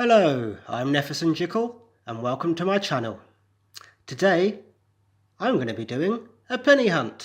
Hello, I'm Nefferson Jickle and welcome to my channel. Today I'm going to be doing a penny hunt.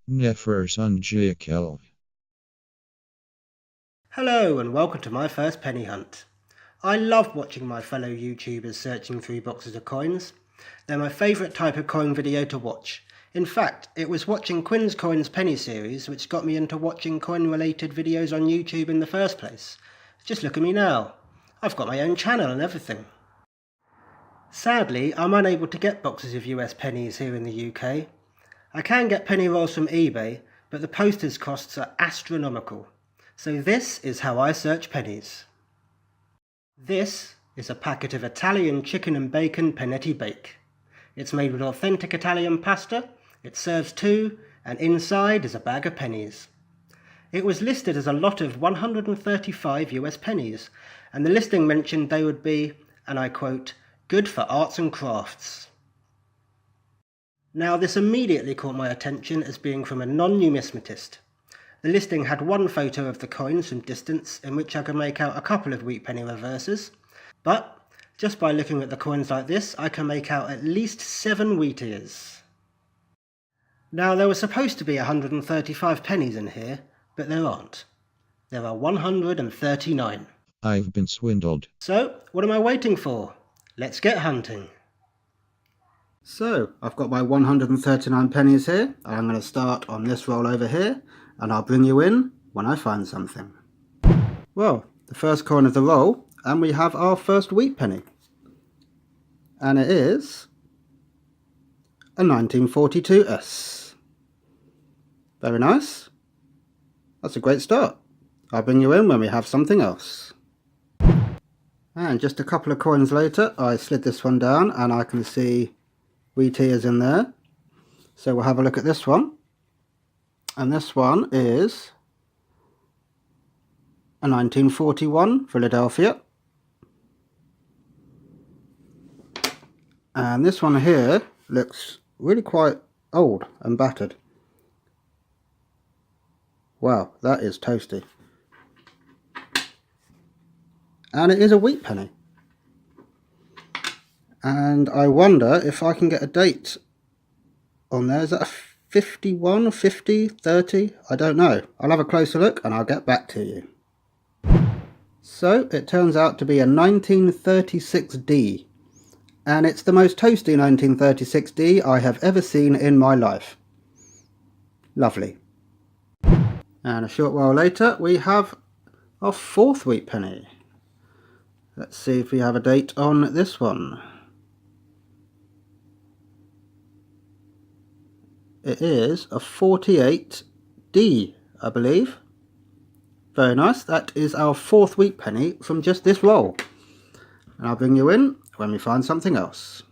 Nefferson Jickle. Hello and welcome to my first penny hunt. I love watching my fellow YouTubers searching through boxes of coins. They're my favourite type of coin video to watch. In fact, it was watching Quin's Coins Penny series which got me into watching coin related videos on YouTube in the first place. Just look at me now. I've got my own channel and everything. Sadly, I'm unable to get boxes of US pennies here in the UK. I can get penny rolls from eBay, but the postage costs are astronomical. So this is how I search pennies. This is a packet of Italian chicken and bacon panetti bake. It's made with authentic Italian pasta, it serves two, and inside is a bag of pennies. It was listed as a lot of 135 US pennies, and the listing mentioned they would be, and I quote, good for arts and crafts. Now this immediately caught my attention as being from a non-numismatist. The listing had one photo of the coins from distance in which I could make out a couple of wheat penny reverses, but just by looking at the coins like this I can make out at least 7 wheat ears. Now there were supposed to be 135 pennies in here, but there aren't. There are 139. I've been swindled. So what am I waiting for? Let's get hunting. So I've got my 139 pennies here, and I'm going to start on this roll over here, and I'll bring you in when I find something. Well, the first coin of the roll, and we have our first wheat penny. And it is a 1942S. Very nice. That's a great start. I'll bring you in when we have something else. And just a couple of coins later, I slid this one down and I can see wheat ears in there. So we'll have a look at this one. And this one is a 1941 Philadelphia. And this one here looks really quite old and battered. Wow, that is toasty. And it is a wheat penny. And I wonder if I can get a date on there. Is that a 51, 50, 30? I don't know. I'll have a closer look and I'll get back to you. So it turns out to be a 1936D. And it's the most toasty 1936D I have ever seen in my life. Lovely. And a short while later we have our fourth wheat penny. Let's see if we have a date on this one. It is a 48D, I believe. Very nice. That is our fourth wheat penny from just this roll. And I'll bring you in when we find something else.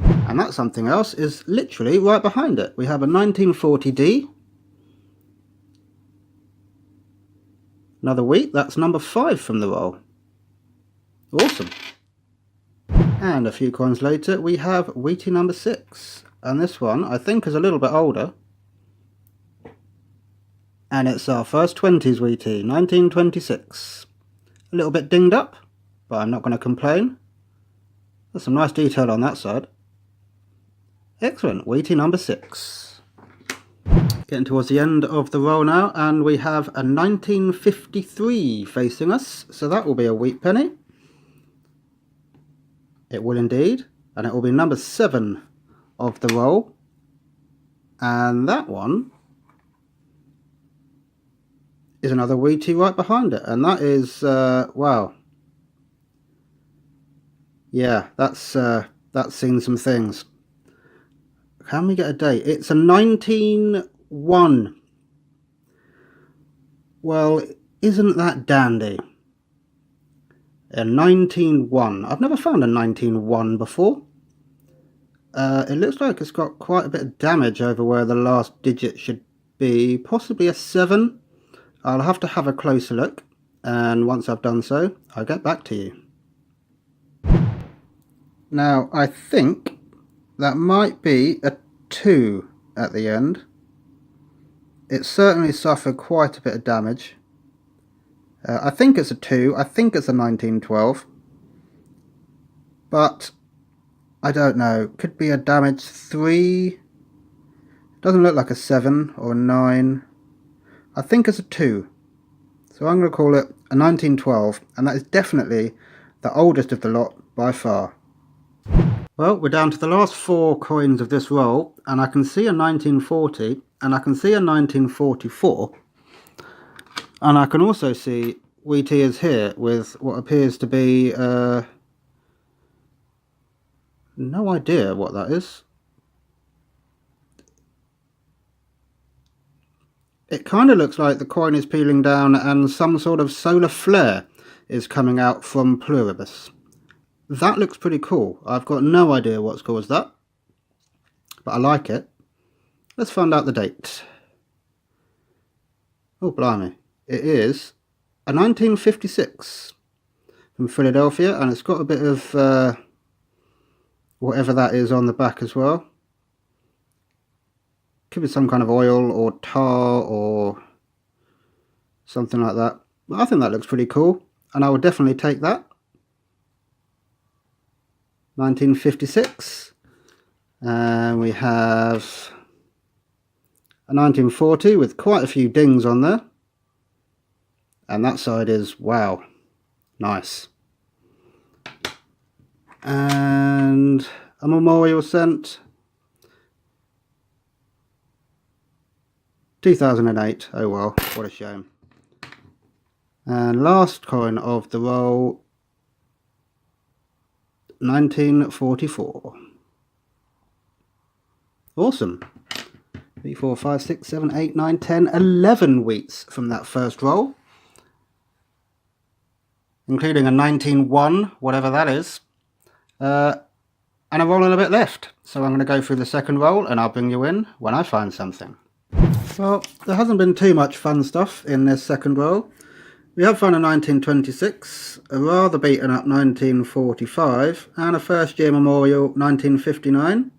And that something else is literally right behind it. We have a 1940D. Another wheat. That's number 5 from the roll. Awesome. And a few coins later we have wheatie number 6. And this one I think is a little bit older. And it's our first 20s wheatie, 1926. A little bit dinged up, but I'm not going to complain. There's some nice detail on that side. Excellent, wheatie number 6. Getting towards the end of the roll now, and we have a 1953 facing us. So that will be a wheat penny. It will indeed, and it will be number 7 of the roll, and that one is another wheatie right behind it, and that is wow, yeah, that's seen some things. Can we get a date? It's a 1901. Well, isn't that dandy? A 1901. I've never found a 1901 before. It looks like it's got quite a bit of damage over where the last digit should be, possibly a 7. I'll have to have a closer look, and once I've done so, I'll get back to you. Now, I think that might be a 2 at the end. It certainly suffered quite a bit of damage. I think it's a 2. I think it's a 1912. But I don't know. Could be a damage 3. Doesn't look like a 7 or a 9. I think it's a 2. So I'm going to call it a 1912. And that is definitely the oldest of the lot by far. Well, we're down to the last 4 coins of this roll. And I can see a 1940. And I can see a 1944. And I can also see wheat ears here with what appears to be... no idea what that is. It kind of looks like the coin is peeling down and some sort of solar flare is coming out from Pluribus. That looks pretty cool. I've got no idea what's caused that, but I like it. Let's find out the date. Oh, blimey. It is a 1956 from Philadelphia, and it's got a bit of whatever that is on the back as well. Could be some kind of oil or tar or something like that. But I think that looks pretty cool, and I would definitely take that. 1956. And we have a 1940 with quite a few dings on there. And that side is, wow, nice. And a memorial cent. 2008. Oh well, what a shame. And last coin of the roll, 1944. Awesome. 3, 4, 5, 6, 7, 8, 9, 10, 11 wheats from that first roll, including a 19-1, whatever that is. And a roll and a bit left. So I'm going to go through the second roll and I'll bring you in when I find something. Well, there hasn't been too much fun stuff in this second roll. We have found a 1926, a rather beaten up 1945, and a first year memorial 1959.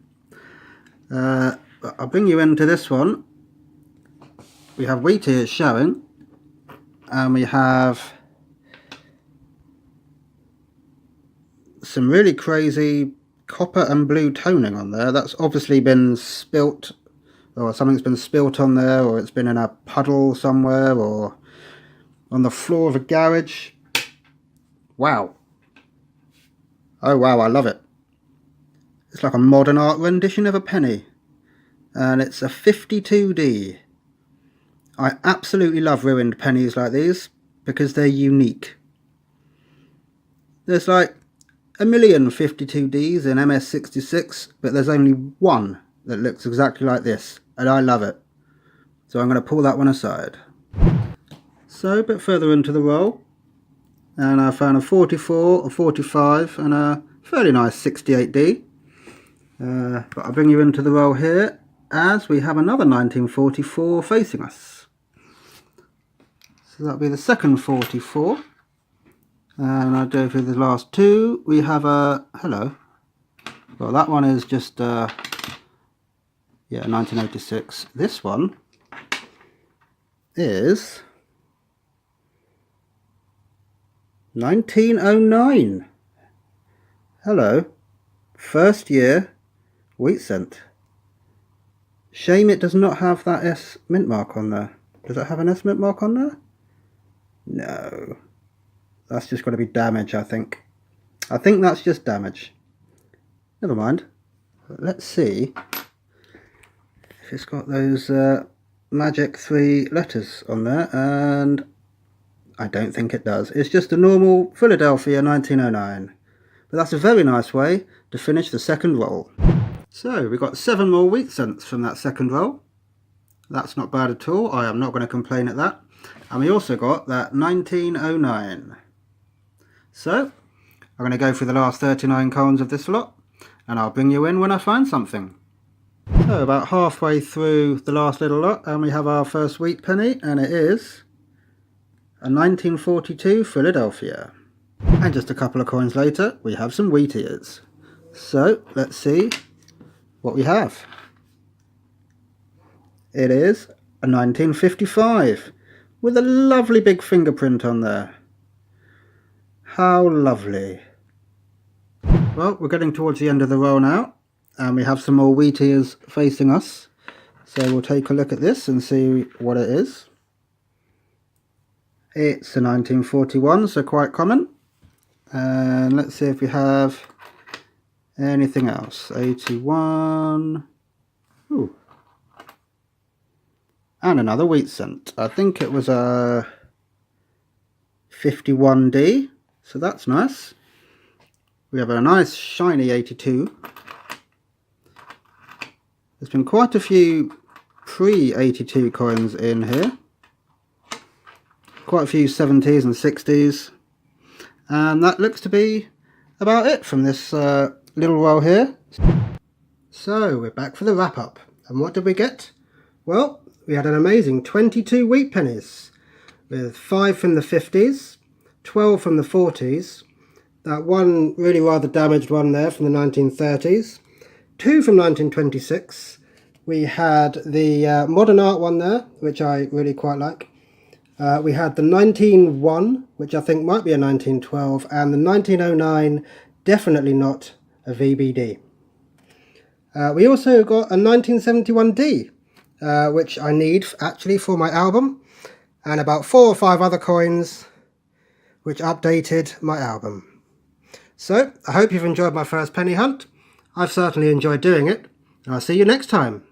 I'll bring you into this one. We have wheat ears showing, and we have some really crazy copper and blue toning on there. That's obviously been spilt, or something's been spilt on there, or it's been in a puddle somewhere, or on the floor of a garage. Wow. Oh wow, I love it. It's like a modern art rendition of a penny. And it's a 52D. I absolutely love ruined pennies like these because they're unique. There's like a million 52Ds in MS66, but there's only one that looks exactly like this, and I love it. So I'm going to pull that one aside. So a bit further into the roll, and I found a 44, a 45, and a fairly nice 68D. But I'll bring you into the roll here, as we have another 1944 facing us. So that'll be the second 44. And I'll go through the last two. We have a, hello. Well, that one is just, yeah, 1986. This one is 1909. Hello. First year wheat cent. Shame it does not have that S mint mark on there. Does it have an S mint mark on there? No. That's just got to be damage, I think. I think that's just damage. Never mind. Let's see if it's got those magic 3 letters on there, and I don't think it does. It's just a normal Philadelphia 1909. But that's a very nice way to finish the second roll. So we got 7 more wheat cents from that second roll. That's not bad at all. I am not going to complain at that. And we also got that 1909. So I'm going to go through the last 39 coins of this lot, and I'll bring you in when I find something. So about halfway through the last little lot, and we have our first wheat penny, and it is a 1942 Philadelphia. And just a couple of coins later, we have some wheat ears. So let's see what we have. It is a 1955 with a lovely big fingerprint on there. How lovely. Well, we're getting towards the end of the roll now, and we have some more wheat ears facing us. So we'll take a look at this and see what it is. It's a 1941, so quite common. And let's see if we have anything else. 81. Ooh. And another wheat cent. I think it was a 51D, so that's nice. We have a nice shiny 82. There's been quite a few pre-82 coins in here. Quite a few 70s and 60s. And that looks to be about it from this little roll here. So we're back for the wrap up. And what did we get? Well, we had an amazing 22 wheat pennies, with 5 from the 50s, 12 from the 40s, that one really rather damaged one there from the 1930s, 2 from 1926, we had the modern art one there, which I really quite like, we had the 1901, which I think might be a 1912, and the 1909, definitely not a VBD. We also got a 1971D, which I need actually for my album, and about 4 or 5 other coins which updated my album. So, I hope you've enjoyed my first penny hunt. I've certainly enjoyed doing it, and I'll see you next time.